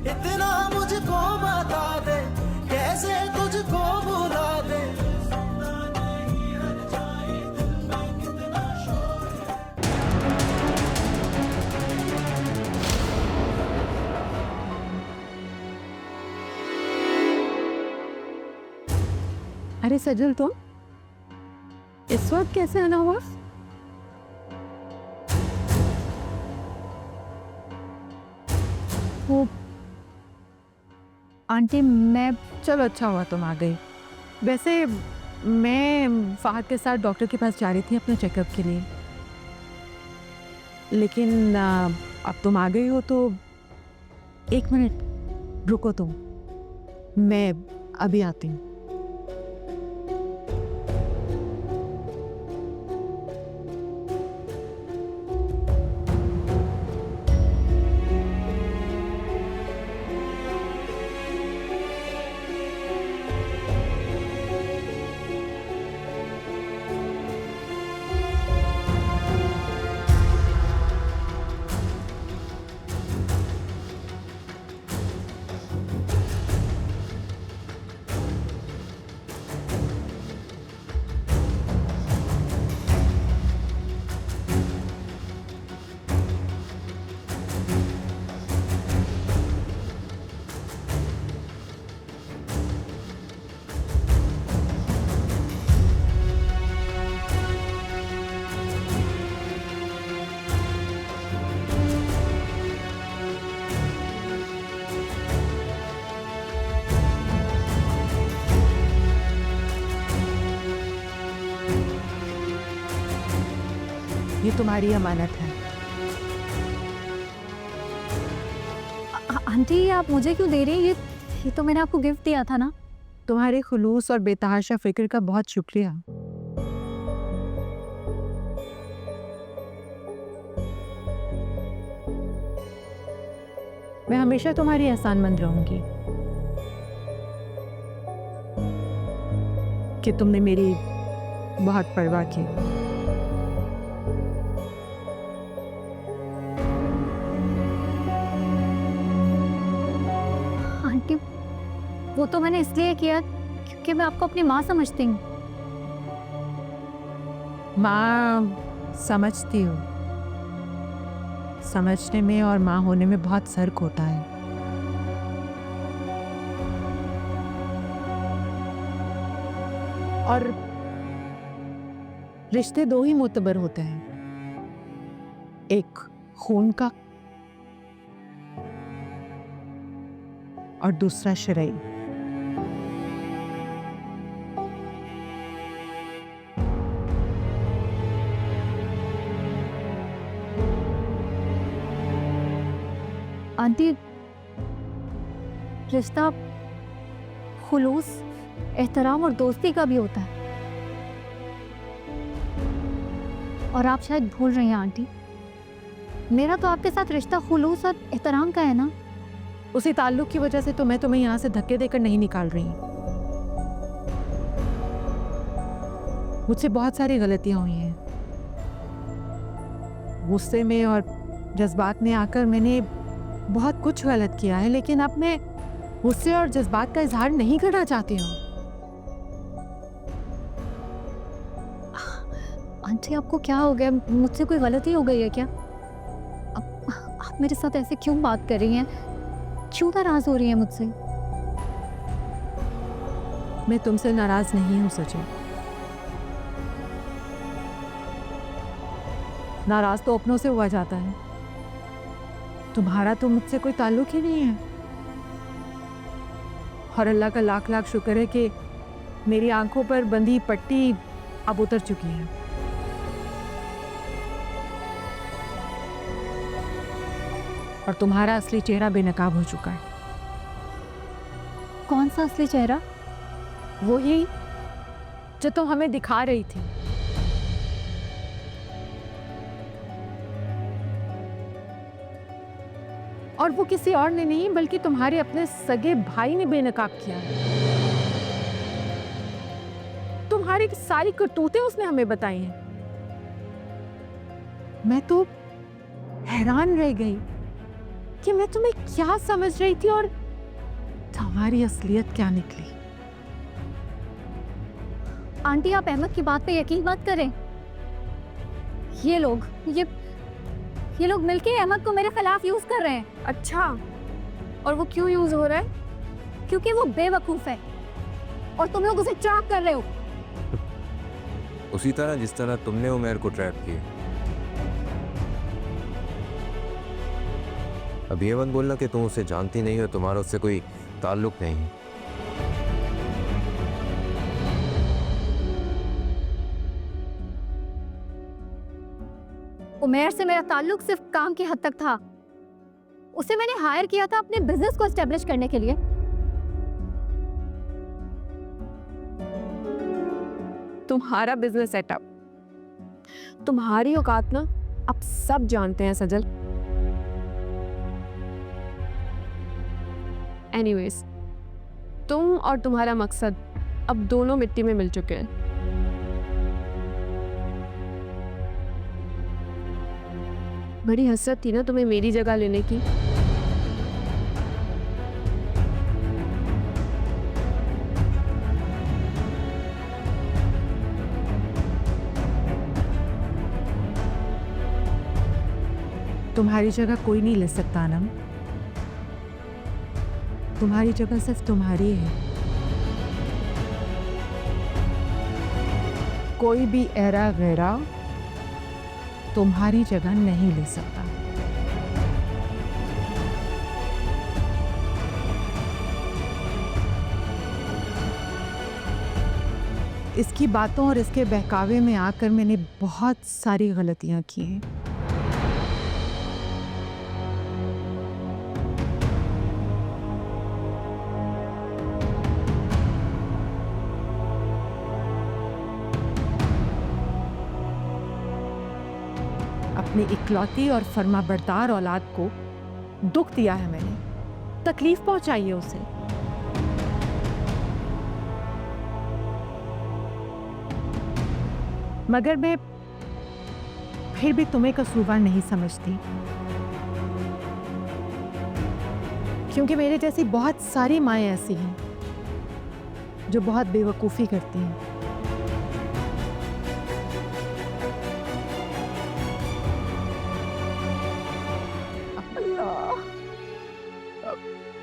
इतना मुझको बता दे, कैसे तुझको भुला दे। अरे सजल, तुम इस वक्त कैसे आना हुआ? वो आंटी, मैं चलो अच्छा हुआ तुम आ गई। वैसे मैं फहद के साथ डॉक्टर के पास जा रही थी अपने चेकअप के लिए, लेकिन अब तुम आ गई हो तो 1 मिनट रुको तुम, मैं अभी आती हूँ। ये तुम्हारी अमानत है। आंटी, आप मुझे क्यों दे रही हैं? ये तो मैंने आपको गिफ्ट दिया था ना। तुम्हारे खुलूस और बेतहाशा फिक्र का बहुत शुक्रिया। मैं हमेशा तुम्हारी एहसानमंद रहूंगी कि तुमने मेरी बहुत परवाह की। आंटी, वो तो मैंने इसलिए किया क्योंकि मैं आपको अपनी माँ समझती हूँ। माँ समझती हो, समझने में और माँ होने में बहुत फर्क होता है। और रिश्ते दो ही मोतबर होते हैं, एक खून का और दूसरा शरई। आंटी, रिश्ता खुलूस, एहतराम और दोस्ती का भी होता है। और आप शायद भूल रही हैं आंटी, मेरा तो आपके साथ रिश्ता खुलूस और एहतराम का है ना। उसी ताल्लुक की वजह से तो मैं तुम्हें यहाँ से धक्के देकर नहीं निकाल रही। मुझसे बहुत सारी गलतियां हुई हैं। गुस्से में और जज्बात में आकर मैंने बहुत कुछ गलत किया है, लेकिन अब मैं गुस्से और जज्बात का इजहार नहीं करना चाहती हूँ। आंटी, आपको क्या हो गया? मुझसे कोई गलती हो गई है क्या? आप मेरे साथ ऐसे क्यों बात कर रही हैं? क्यों नाराज हो रही हैं मुझसे? मैं तुमसे नाराज नहीं हूं सचिन। नाराज तो अपनों से हुआ जाता है। तुम्हारा तो मुझसे कोई ताल्लुक ही नहीं है। और अल्लाह का लाख लाख शुक्र है कि मेरी आंखों पर बंधी पट्टी अब उतर चुकी है। और तुम्हारा असली चेहरा बेनकाब हो चुका है। कौन सा असली चेहरा? वही जो तुम हमें दिखा रही थी। और वो किसी और ने नहीं बल्कि तुम्हारे अपने सगे भाई ने बेनकाब किया है। तुम्हारी सारी करतूतें उसने हमें बताई हैं। मैं तो हैरान रह गई कि मैं तुम्हें क्या समझ रही थी और तुम्हारी असलियत क्या निकली। आंटी, आप अहमद की बात पे यकीन मत करें। ये लोग मिलके अहमद को मेरे खिलाफ यूज कर रहे हैं। अच्छा, और वो क्यों यूज हो रहा है? क्योंकि वो बेवकूफ है और तुम लोग उसे ट्रैप कर रहे हो। उसी तरह जिस तरह तुमने उमैर को ट्रैप किया। अब ये मत बोलना कि तुम उसे जानती नहीं हो, तुम्हारा उससे कोई ताल्लुक नहीं है। उमैर से मेरा ताल्लुक सिर्फ काम की हद तक था। उसे मैंने हायर किया था अपने बिजनेस को एस्टेब्लिश करने के लिए। तुम्हारा बिजनेस सेटअप, तुम्हारी औकात ना अब सब जानते हैं सजल। एनीवेज, तुम और तुम्हारा मकसद अब दोनों मिट्टी में मिल चुके हैं। बड़ी हसरत थी ना तुम्हें मेरी जगह लेने की। तुम्हारी जगह कोई नहीं ले सकता अनम। तुम्हारी जगह सिर्फ तुम्हारी है। कोई भी ऐरा गैरा तुम्हारी जगह नहीं ले सकता। इसकी बातों और इसके बहकावे में आकर मैंने बहुत सारी गलतियां की हैं। अपनी इकलौती और फर्माबरदार औलाद को दुख दिया है मैंने, तकलीफ पहुंचाई है उसे। मगर मैं फिर भी तुम्हें कसूरवार नहीं समझती, क्योंकि मेरे जैसी बहुत सारी माएँ ऐसी हैं जो बहुत बेवकूफ़ी करती हैं।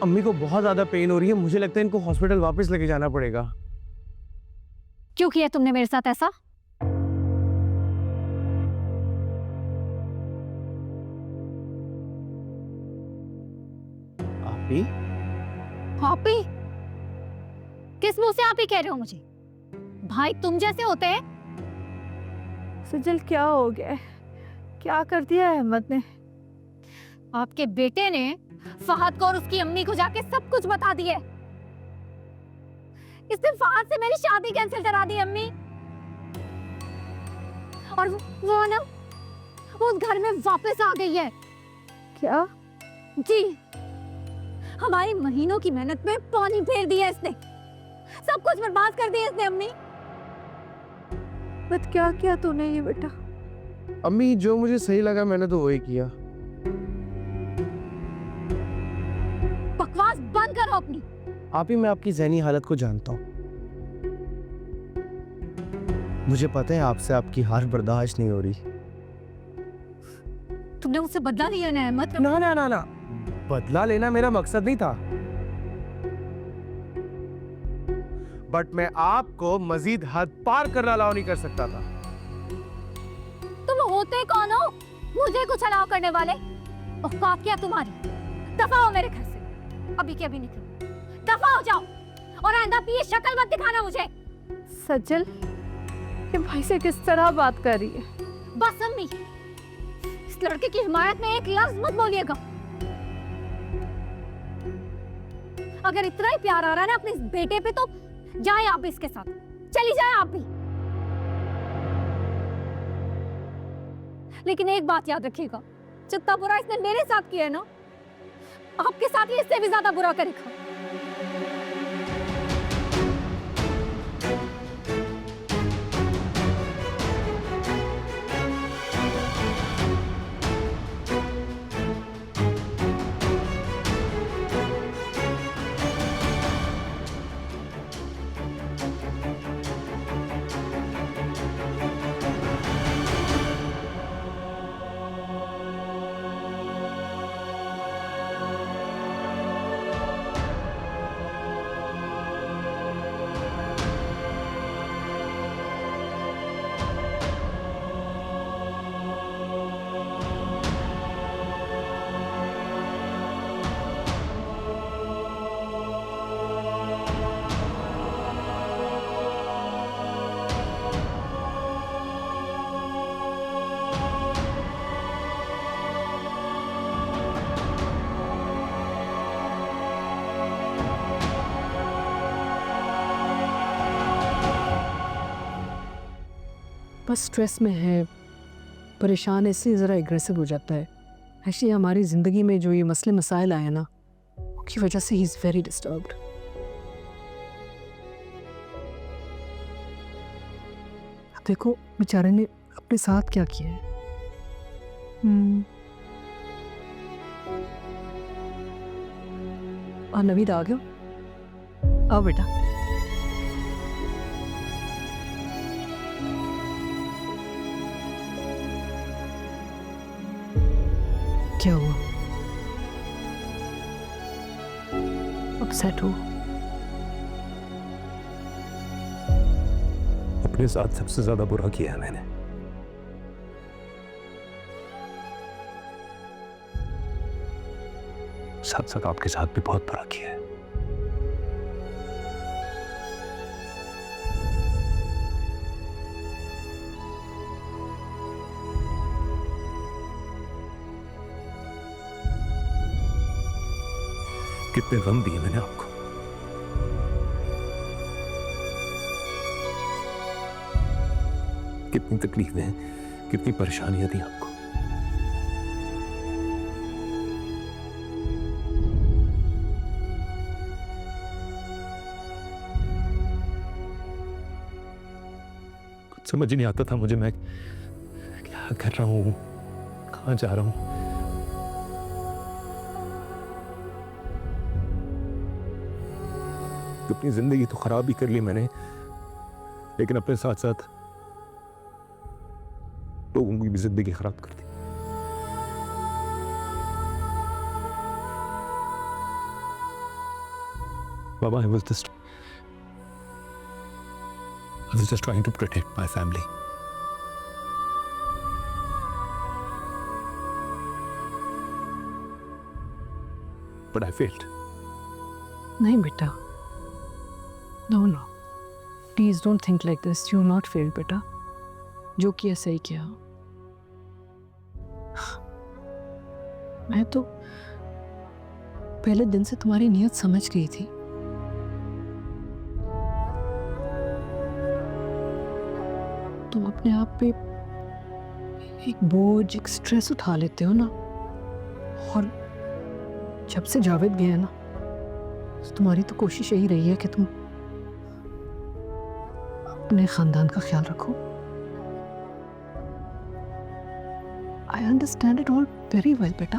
अम्मी को बहुत ज्यादा पेन हो रही है, मुझे लगता है इनको हॉस्पिटल वापस लेके जाना पड़ेगा। क्यों किया तुमने मेरे साथ ऐसा? आपी? आप ही? किस मुंह से आप ही कह रहे हो मुझे? भाई तुम जैसे होते हैं। सजल, क्या हो गया? क्या कर दिया अहमद ने? आपके बेटे ने फहद को और उसकी अम्मी को जाके सब कुछ बता दिया। इसने फहद से मेरी शादी कैंसिल करा दी अम्मी। और वो ना वो उस घर में वापस आ गई है। क्या? जी, हमारी महीनों की मेहनत में पानी फेर दिया इसने। सब कुछ बर्बाद कर दिया इसने अम्मी। बट क्या किया तूने ये बेटा? अम्मी, जो मुझे सही लगा मैंने तो वही किया। बकवास बंद करो अपनी। आप ही, मैं आपकी ज़हनी हालत को जानता हूँ। मुझे पता है आपसे आपकी हार बर्दाश्त नहीं हो रही। तुमने मुझसे बदला लिया ना अहमद? ना ना ना ना, बदला लेना मेरा मकसद नहीं था, बट मैं आपको मजीद हद पार करना अलाउ नहीं कर सकता था। तुम होते कौन हो मुझे कुछ अलाउ करने वाले? औकात क्या तुम्हारी? दफा हो मेरे घर से, अभी के अभी निकलो। दफा हो जाओ और आइंदा भी ये शक्ल मत दिखाना मुझे। सजल, ये भाई से किस तरह बात कर रही है? बस अम्मी, इस लड़के की हिमायत में एक लफ्ज मत बोलिएगा। अगर इतना ही प्यार आ रहा है ना अपने इस बेटे पे, तो जाए आप भी इसके साथ, चली जाए आप भी। लेकिन एक बात याद रखिएगा, जितना बुरा इसने मेरे साथ किया है ना, आपके साथ ही इससे भी ज्यादा बुरा करेगा। बस स्ट्रेस में है, परेशान है, इसलिए ज़रा एग्रेसिव हो जाता है। एक्चुअली हमारी ज़िंदगी में जो ये मसले मसाइल आए ना, उसकी वजह से ही इज़ वेरी डिस्टर्ब्ड। देखो बेचारे ने अपने साथ क्या किया है। नवीद आ गया, आओ बेटा। क्या हुआ? अपसेट हो? अपने साथ सबसे ज्यादा बुरा किया है मैंने। साथ साथ आपके साथ भी बहुत बुरा किया है। कितने गम दिए मैंने आपको, कितनी तकलीफें, कितनी परेशानियां दी आपको। कुछ समझ ही नहीं आता था मुझे, मैं क्या कर रहा हूं, कहां जा रहा हूं। अपनी जिंदगी तो खराब ही कर ली मैंने, लेकिन अपने साथ साथ लोगों की भी जिंदगी खराब कर दी। Baba, I was just trying to protect my family. But I failed. नहीं बेटा, no no, please don't think like this. You not fail बेटा, जो किया सही किया। मैं तो पहले दिन से तुम्हारी नीयत समझ गई थी। तुम अपने आप पे एक बोझ, एक स्ट्रेस उठा लेते हो ना, और जब से जावेद गया ना, तुम्हारी तो कोशिश यही रही है कि तुम अपने खानदान का ख्याल रखो। I understand it all very well बेटा।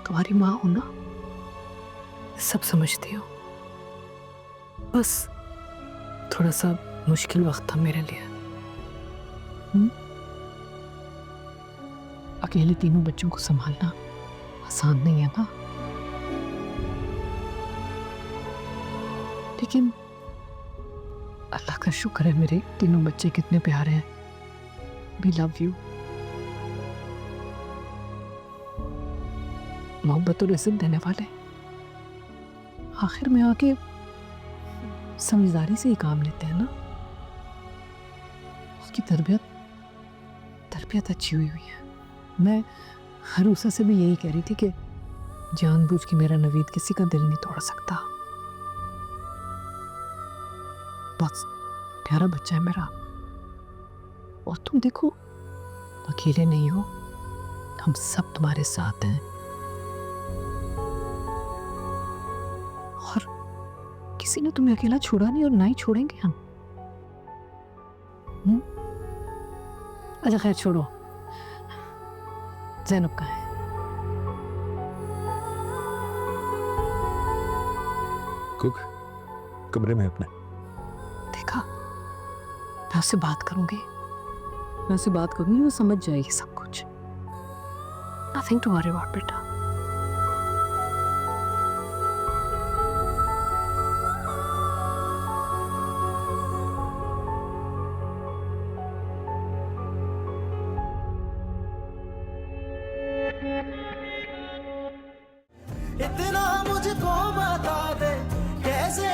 तुम्हारी माँ हो ना, सब समझती हो। बस थोड़ा सा मुश्किल वक्त था मेरे लिए। अकेले तीनों बच्चों को संभालना आसान नहीं है ना, लेकिन अल्लाह का शुक्र है मेरे तीनों बच्चे कितने प्यारे हैं। We love you. मोहब्बत और इज्जत देने वाले आखिर में आके समझदारी से ही काम लेते हैं ना। उसकी तरबियत अच्छी हुई है। मैं हरूसा से भी यही कह रही थी कि जानबूझ के मेरा नवीद किसी का दिल नहीं तोड़ सकता। बहुत प्यारा बच्चा है मेरा। और तुम देखो, अकेले नहीं हो, हम सब तुम्हारे साथ हैं। और किसी ने तुम्हें अकेला छोड़ा नहीं और ना ही छोड़ेंगे हम। अच्छा खैर छोड़ो, ज़ैनब कहाँ है? कुक कमरे में अपने। देखा, मैं उससे बात करूंगी, वो समझ जाएगी सब कुछ। नथिंग टू वरी अबाउट बेटा। इतना मुझको बता दे कैसे